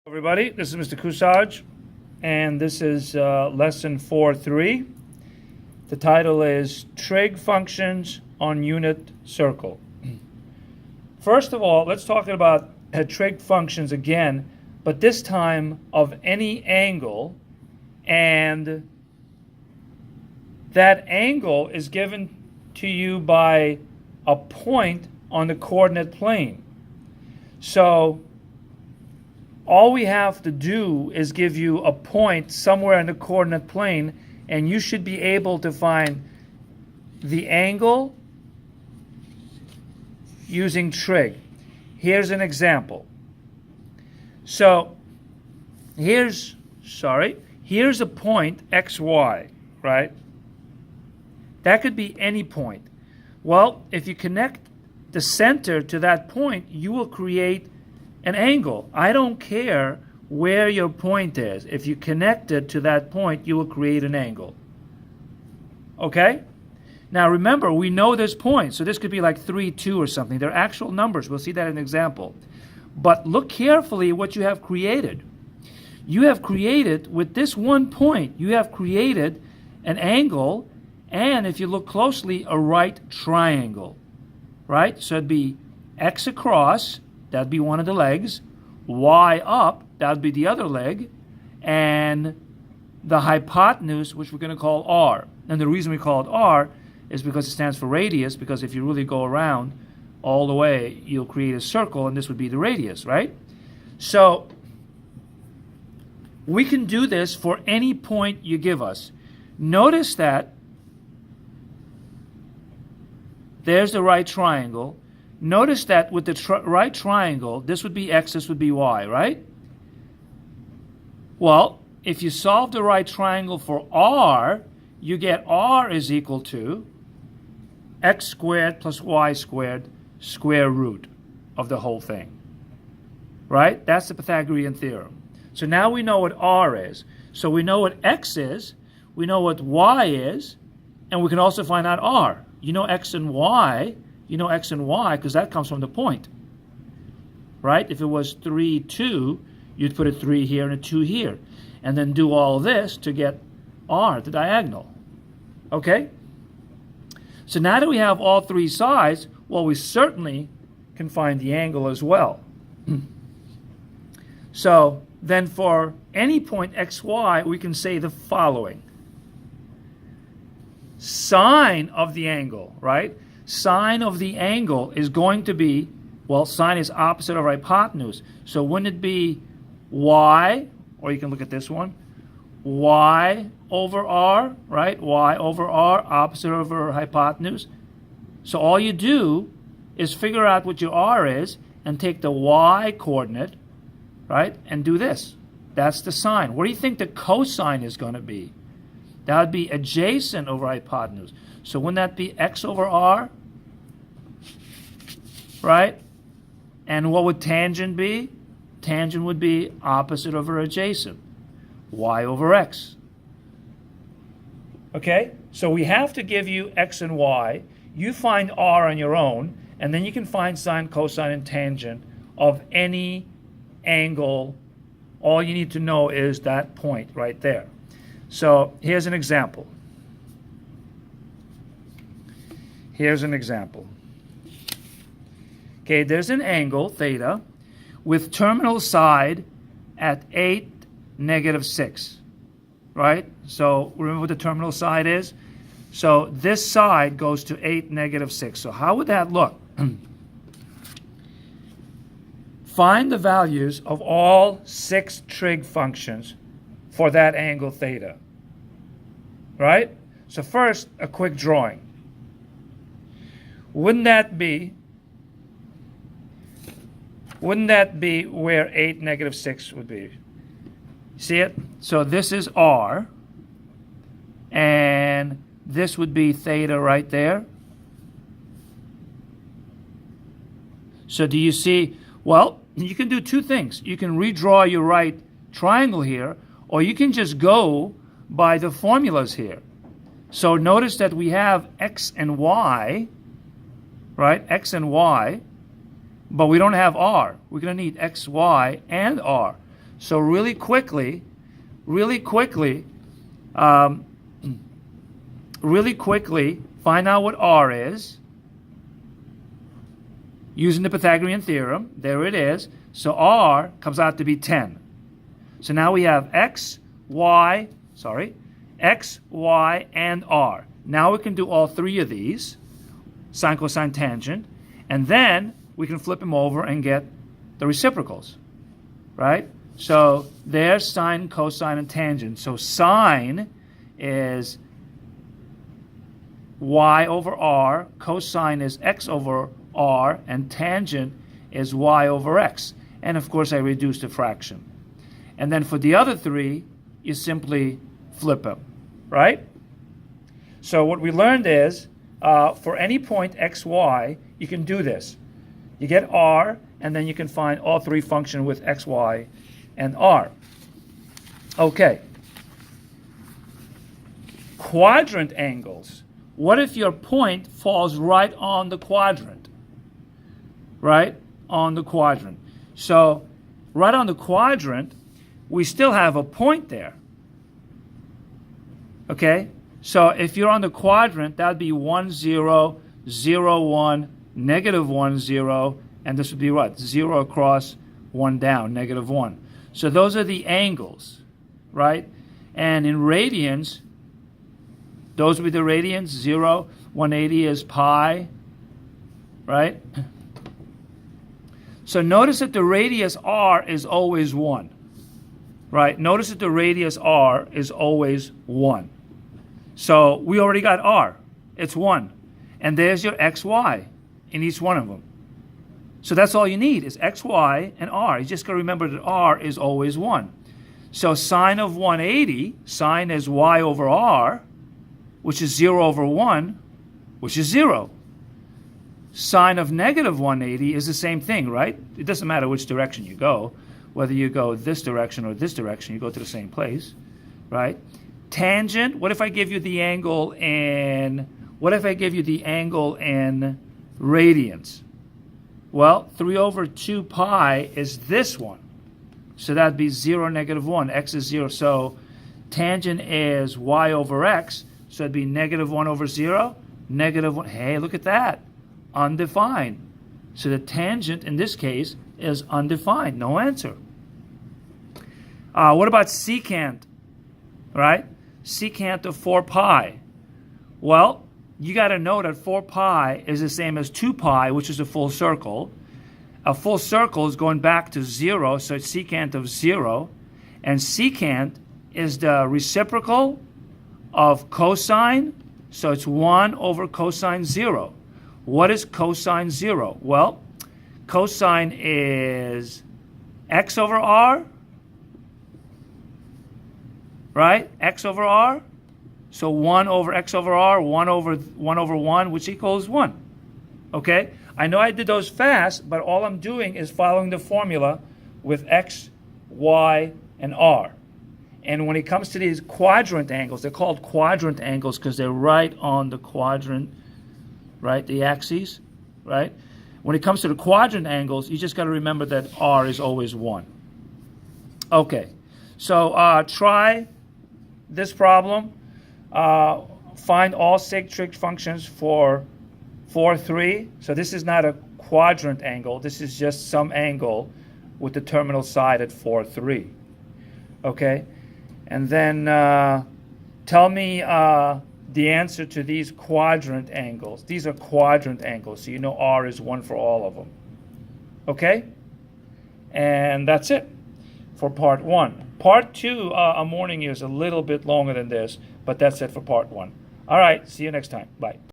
Everybody, this is Mr. Cousage, and this is lesson 4.3. The title is Trig Functions on Unit Circle. First of all, let's talk about trig functions again, but this time of any angle, and that angle is given to you by a point on the coordinate plane. So all we have to do is give you a point somewhere in the coordinate plane, and you should be able to find the angle using trig. Here's an example. So here's a point xy, right? That could be any point. Well, if you connect the center to that point, you will create an angle. I don't care where your point is. If you connect it to that point, you will create an angle. Okay? Now remember, we know this point, so this could be like 3, 2 or something. They're actual numbers. We'll see that in an example. But look carefully what you have created. You have created, with this one point, you have created an angle, and if you look closely, a right triangle. Right? So it'd be x across, that'd be one of the legs, y up, that'd be the other leg, and the hypotenuse, which we're going to call r. And the reason we call it r is because it stands for radius, because if you really go around all the way, you'll create a circle, and this would be the radius, right? So we can do this for any point you give us. Notice that there's the right triangle. Notice that with the right triangle, this would be x, this would be y, right? Well, if you solve the right triangle for r, you get r is equal to x squared plus y squared square root of the whole thing. Right? That's the Pythagorean theorem. So now we know what r is. So we know what x is, we know what y is, and we can also find out r. You know x and y. You know x and y because that comes from the point, right? If it was 3, 2, you'd put a 3 here and a 2 here, and then do all this to get r, the diagonal. Okay? So now that we have all three sides, well, we certainly can find the angle as well. So then for any point xy, we can say the following. Sine of the angle, right? Sine of the angle is going to be, well, sine is opposite of hypotenuse. So wouldn't it be y, or you can look at this one, y over r, right? Y over r, opposite over hypotenuse. So all you do is figure out what your r is and take the y coordinate, right, and do this. That's the sine. What do you think the cosine is going to be? That would be adjacent over hypotenuse. So wouldn't that be x over r? Right? And what would tangent be? Tangent would be opposite over adjacent. Y over x. Okay? So we have to give you x and y. You find r on your own, and then you can find sine, cosine, and tangent of any angle. All you need to know is that point right there. So here's an example. Here's an example. Okay, there's an angle, theta, with terminal side at 8, -6, right? So remember what the terminal side is? So this side goes to 8, -6. So how would that look? Find the values of all 6 trig functions for that angle theta, right? So first, a quick drawing. Wouldn't that be where 8, -6 would be? See it? So this is r, and this would be theta right there. So do you see? Well, you can do two things. You can redraw your right triangle here, or you can just go by the formulas here. So notice that we have x and y, right? X and y, but we don't have r. We're going to need x, y, and r. So really quickly, really quickly, find out what r is using the Pythagorean theorem. There it is. So r comes out to be 10. So now we have x, y, and r. Now we can do all three of these, sine, cosine, tangent, and then we can flip them over and get the reciprocals, right? So there's sine, cosine, and tangent. So sine is y over r, cosine is x over r, and tangent is y over x. And of course I reduce the fraction. And then for the other three, you simply flip them, right? So what we learned is, for any point x, y, you can do this. You get r, and then you can find all three functions with x, y, and r. Okay. Quadrant angles. What if your point falls right on the quadrant? Right? On the quadrant. So, right on the quadrant, we still have a point there. Okay? So if you're on the quadrant, that would be 1, 0, 0, 1, negative 1, 0, and this would be what? 0 across, 1 down, negative 1. So those are the angles, right? And in radians, those would be the radians. 0, 180 is pi, right? So notice that the radius r is always 1, right? Notice that the radius r is always 1. So we already got r. It's 1. And there's your x, y in each one of them. So that's all you need is x, y, and r. You just got to remember that r is always 1. So sine of 180, sine is y over r, which is 0 over 1, which is 0. Sine of negative 180 is the same thing, right? It doesn't matter which direction you go. Whether you go this direction or this direction, you go to the same place, right? Tangent, what if I give you the angle in radians? Well, 3 over 2 pi is this one. So that'd be 0, negative 1. X is 0. So tangent is y over x. So it'd be negative 1 over 0, negative 1. Hey, look at that. Undefined. So the tangent in this case is undefined. No answer. What about secant? Right? Secant of 4 pi. Well, you got to know that 4 pi is the same as 2 pi, which is a full circle. A full circle is going back to 0, so it's secant of 0. And secant is the reciprocal of cosine, so it's 1 over cosine 0. What is cosine 0? Well, cosine is x over r, right? X over r. So 1 over x over r, 1 over 1, which equals 1. Okay? I know I did those fast, but all I'm doing is following the formula with x, y, and r. And when it comes to these quadrant angles, they're called quadrant angles because they're right on the quadrant, right? The axes, right? When it comes to the quadrant angles, you just got to remember that r is always 1. Okay, so try this problem. Find all sig functions for 4, 3. So this is not a quadrant angle. This is just some angle with the terminal side at 4, 3. Okay? And then tell me the answer to these quadrant angles. These are quadrant angles, so you know r is 1 for all of them. Okay? And that's it for part 1. Part 2, I'm warning you, is a little bit longer than this, but that's it for part 1. All right, see you next time. Bye.